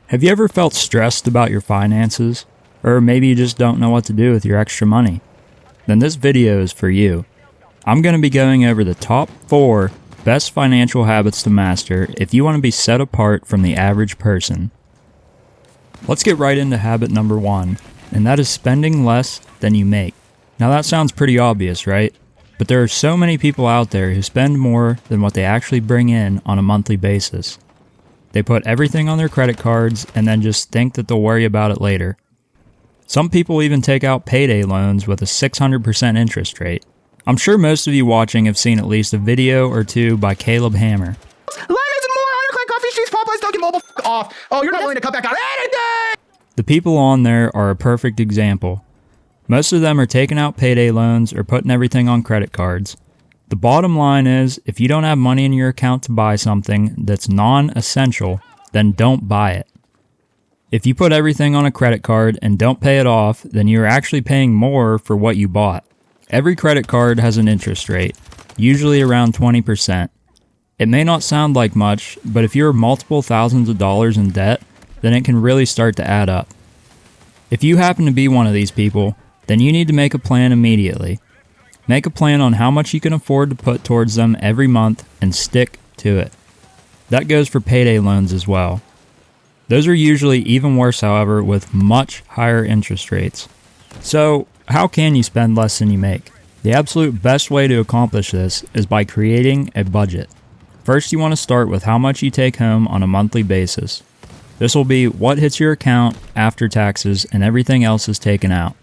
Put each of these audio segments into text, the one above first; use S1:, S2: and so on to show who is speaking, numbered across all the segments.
S1: Have you ever felt stressed about your finances? Or maybe you just don't know what to do with your extra money? Then this video is for you. I'm going to be going over the top 4 best financial habits to master if you want to be set apart from the average person. Let's get right into habit number 1, and that is spending less than you make. Now that sounds pretty obvious, right? But there are so many people out there who spend more than what they actually bring in on a monthly basis. They put everything on their credit cards and then just think that they'll worry about it later. Some people even take out payday loans with a 600% interest rate. I'm sure most of you watching have seen at least a video or two by Caleb Hammer.
S2: Lemons and more, Underclan Coffee Streets, Popeyes, Dunkin' Mobile, off. Oh, you're not willing to cut back on anything!
S1: The people on there are a perfect example. Most of them are taking out payday loans or putting everything on credit cards. The bottom line is, if you don't have money in your account to buy something that's non-essential, then don't buy it. If you put everything on a credit card and don't pay it off, then you're actually paying more for what you bought. Every credit card has an interest rate, usually around 20%. It may not sound like much, but if you're multiple thousands of dollars in debt, then it can really start to add up. If you happen to be one of these people, then you need to make a plan immediately. Make a plan on how much you can afford to put towards them every month and stick to it. That goes for payday loans as well. Those are usually even worse, however, with much higher interest rates. So, how can you spend less than you make? The absolute best way to accomplish this is by creating a budget. First, you want to start with how much you take home on a monthly basis. This will be what hits your account after taxes and everything else is taken out.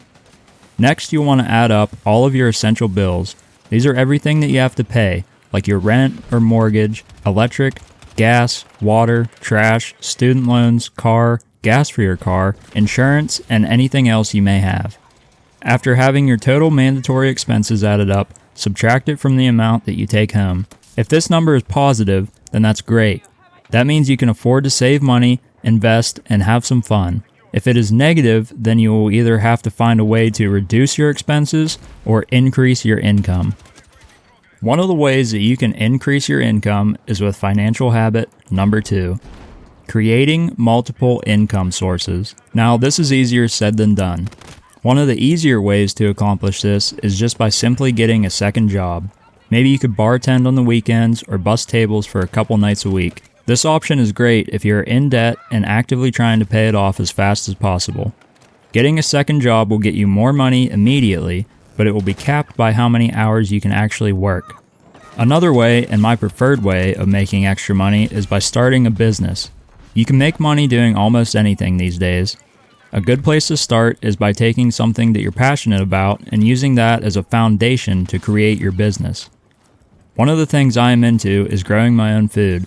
S1: Next, you'll want to add up all of your essential bills. These are everything that you have to pay, like your rent or mortgage, electric, gas, water, trash, student loans, car, gas for your car, insurance, and anything else you may have. After having your total mandatory expenses added up, subtract it from the amount that you take home. If this number is positive, then that's great. That means you can afford to save money, invest, and have some fun. If it is negative, then you will either have to find a way to reduce your expenses or increase your income. One of the ways that you can increase your income is with financial habit number 2, creating multiple income sources. Now, this is easier said than done. One of the easier ways to accomplish this is just by simply getting a second job. Maybe you could bartend on the weekends or bus tables for a couple nights a week. This option is great if you're in debt and actively trying to pay it off as fast as possible. Getting a second job will get you more money immediately, but it will be capped by how many hours you can actually work. Another way, and my preferred way, of making extra money is by starting a business. You can make money doing almost anything these days. A good place to start is by taking something that you're passionate about and using that as a foundation to create your business. One of the things I am into is growing my own food.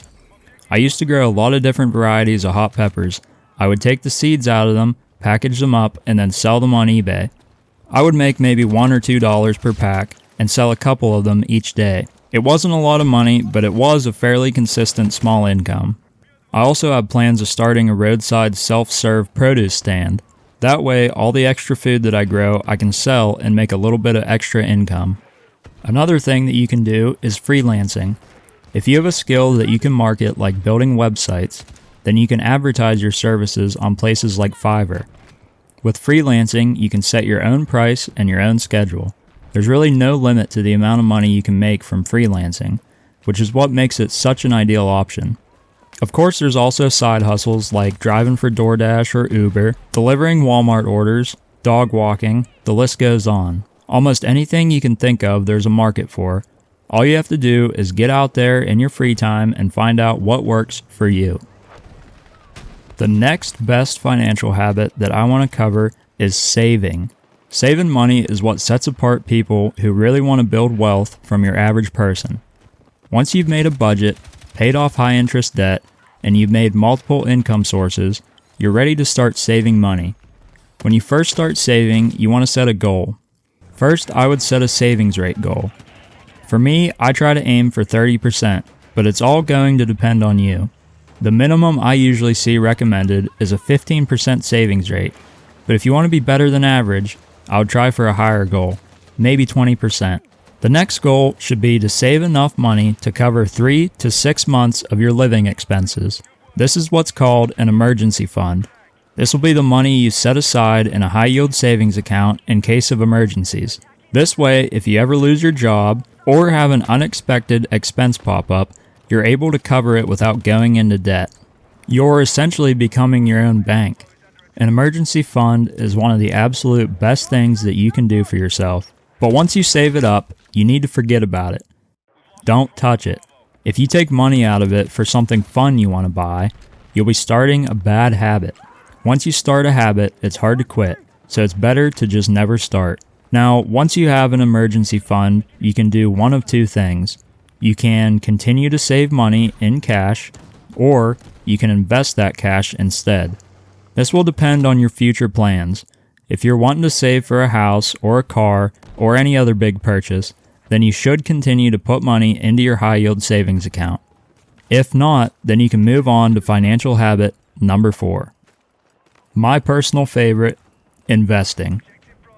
S1: I used to grow a lot of different varieties of hot peppers. I would take the seeds out of them, package them up, and then sell them on eBay. I would make maybe $1 or $2 per pack and sell a couple of them each day. It wasn't a lot of money, but it was a fairly consistent small income. I also have plans of starting a roadside self-serve produce stand. That way, all the extra food that I grow, I can sell and make a little bit of extra income. Another thing that you can do is freelancing. If you have a skill that you can market, like building websites, then you can advertise your services on places like Fiverr. With freelancing, you can set your own price and your own schedule. There's really no limit to the amount of money you can make from freelancing, which is what makes it such an ideal option. Of course, there's also side hustles like driving for DoorDash or Uber, delivering Walmart orders, dog walking, the list goes on. Almost anything you can think of, there's a market for. All you have to do is get out there in your free time and find out what works for you. The next best financial habit that I want to cover is saving. Saving money is what sets apart people who really want to build wealth from your average person. Once you've made a budget, paid off high interest debt, and you've made multiple income sources, you're ready to start saving money. When you first start saving, you want to set a goal. First, I would set a savings rate goal. For me, I try to aim for 30%, but it's all going to depend on you. The minimum I usually see recommended is a 15% savings rate, but if you want to be better than average, I would try for a higher goal, maybe 20%. The next goal should be to save enough money to cover 3 to 6 months of your living expenses. This is what's called an emergency fund. This will be the money you set aside in a high-yield savings account in case of emergencies. This way, if you ever lose your job or have an unexpected expense pop up, you're able to cover it without going into debt. You're essentially becoming your own bank. An emergency fund is one of the absolute best things that you can do for yourself. But once you save it up, you need to forget about it. Don't touch it. If you take money out of it for something fun you want to buy, you'll be starting a bad habit. Once you start a habit, it's hard to quit, so it's better to just never start. Now, once you have an emergency fund, you can do one of two things. You can continue to save money in cash, or you can invest that cash instead. This will depend on your future plans. If you're wanting to save for a house or a car or any other big purchase, then you should continue to put money into your high-yield savings account. If not, then you can move on to financial habit number 4. My personal favorite, investing.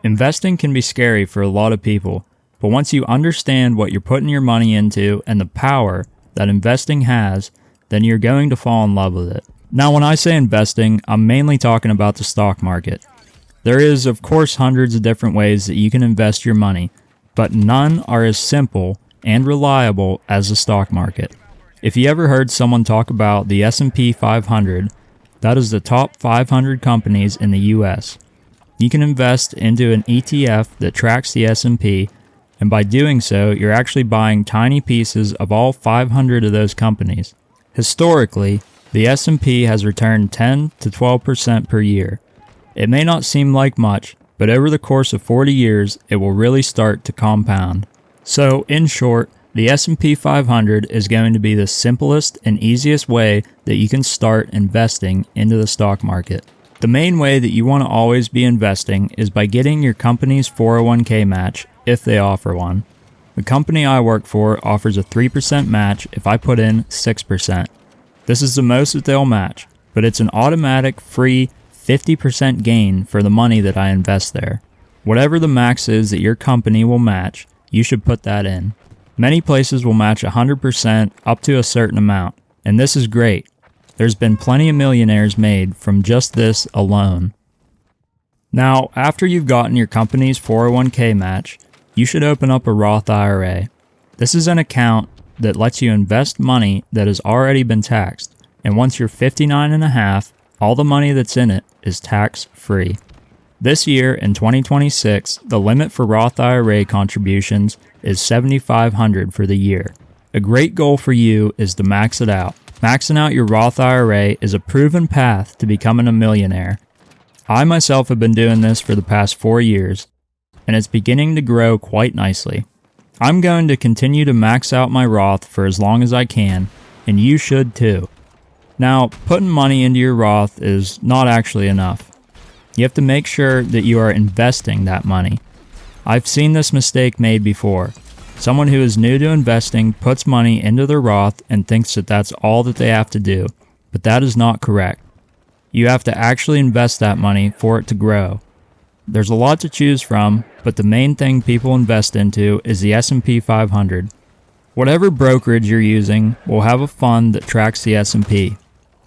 S1: Investing can be scary for a lot of people, but once you understand what you're putting your money into and the power that investing has, then you're going to fall in love with it. Now, when I say investing, I'm mainly talking about the stock market. There is, of course, hundreds of different ways that you can invest your money, but none are as simple and reliable as the stock market. If you ever heard someone talk about the S&P 500, that is the top 500 companies in the US. You can invest into an ETF that tracks the S&P, and by doing so, you're actually buying tiny pieces of all 500 of those companies. Historically, the S&P has returned 10 to 12% per year. It may not seem like much, but over the course of 40 years, it will really start to compound. So, in short, the S&P 500 is going to be the simplest and easiest way that you can start investing into the stock market. The main way that you want to always be investing is by getting your company's 401k match, if they offer one. The company I work for offers a 3% match if I put in 6%. This is the most that they'll match, but it's an automatic, free 50% gain for the money that I invest there. Whatever the max is that your company will match, you should put that in. Many places will match 100% up to a certain amount, and this is great. There's been plenty of millionaires made from just this alone. Now, after you've gotten your company's 401k match, you should open up a Roth IRA. This is an account that lets you invest money that has already been taxed, and once you're 59 and a half, all the money that's in it is tax-free. This year, in 2026, the limit for Roth IRA contributions is $7,500 for the year. A great goal for you is to max it out. Maxing out your Roth IRA is a proven path to becoming a millionaire. I myself have been doing this for the past 4 years, and it's beginning to grow quite nicely. I'm going to continue to max out my Roth for as long as I can, and you should too. Now, putting money into your Roth is not actually enough. You have to make sure that you are investing that money. I've seen this mistake made before. Someone who is new to investing puts money into their Roth and thinks that that's all that they have to do, but that is not correct. You have to actually invest that money for it to grow. There's a lot to choose from, but the main thing people invest into is the S&P 500. Whatever brokerage you're using will have a fund that tracks the S&P.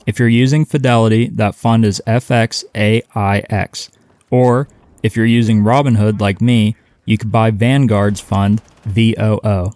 S1: If you're using Fidelity, that fund is FXAIX. Or, if you're using Robinhood like me, you could buy Vanguard's fund, VOO.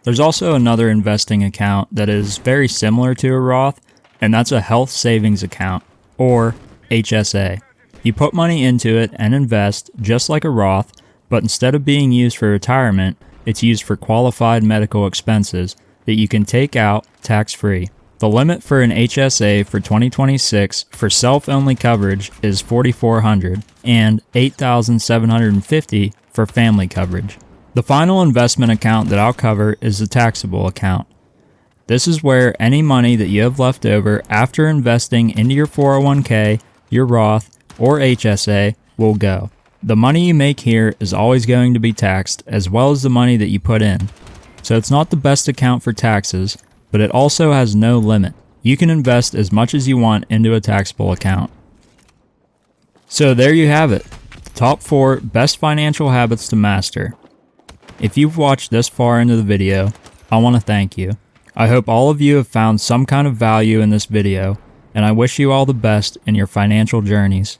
S1: There's also another investing account that is very similar to a Roth, and that's a health savings account, or HSA. You put money into it and invest just like a Roth, but instead of being used for retirement, it's used for qualified medical expenses that you can take out tax-free. The limit for an HSA for 2026 for self-only coverage is $4,400 and $8,750 for family coverage. The final investment account that I'll cover is the taxable account. This is where any money that you have left over after investing into your 401k, your Roth, or HSA will go. The money you make here is always going to be taxed, as well as the money that you put in. So it's not the best account for taxes, but it also has no limit. You can invest as much as you want into a taxable account. So there you have it, the top 4 best financial habits to master. If you've watched this far into the video, I want to thank you. I hope all of you have found some kind of value in this video, and I wish you all the best in your financial journeys.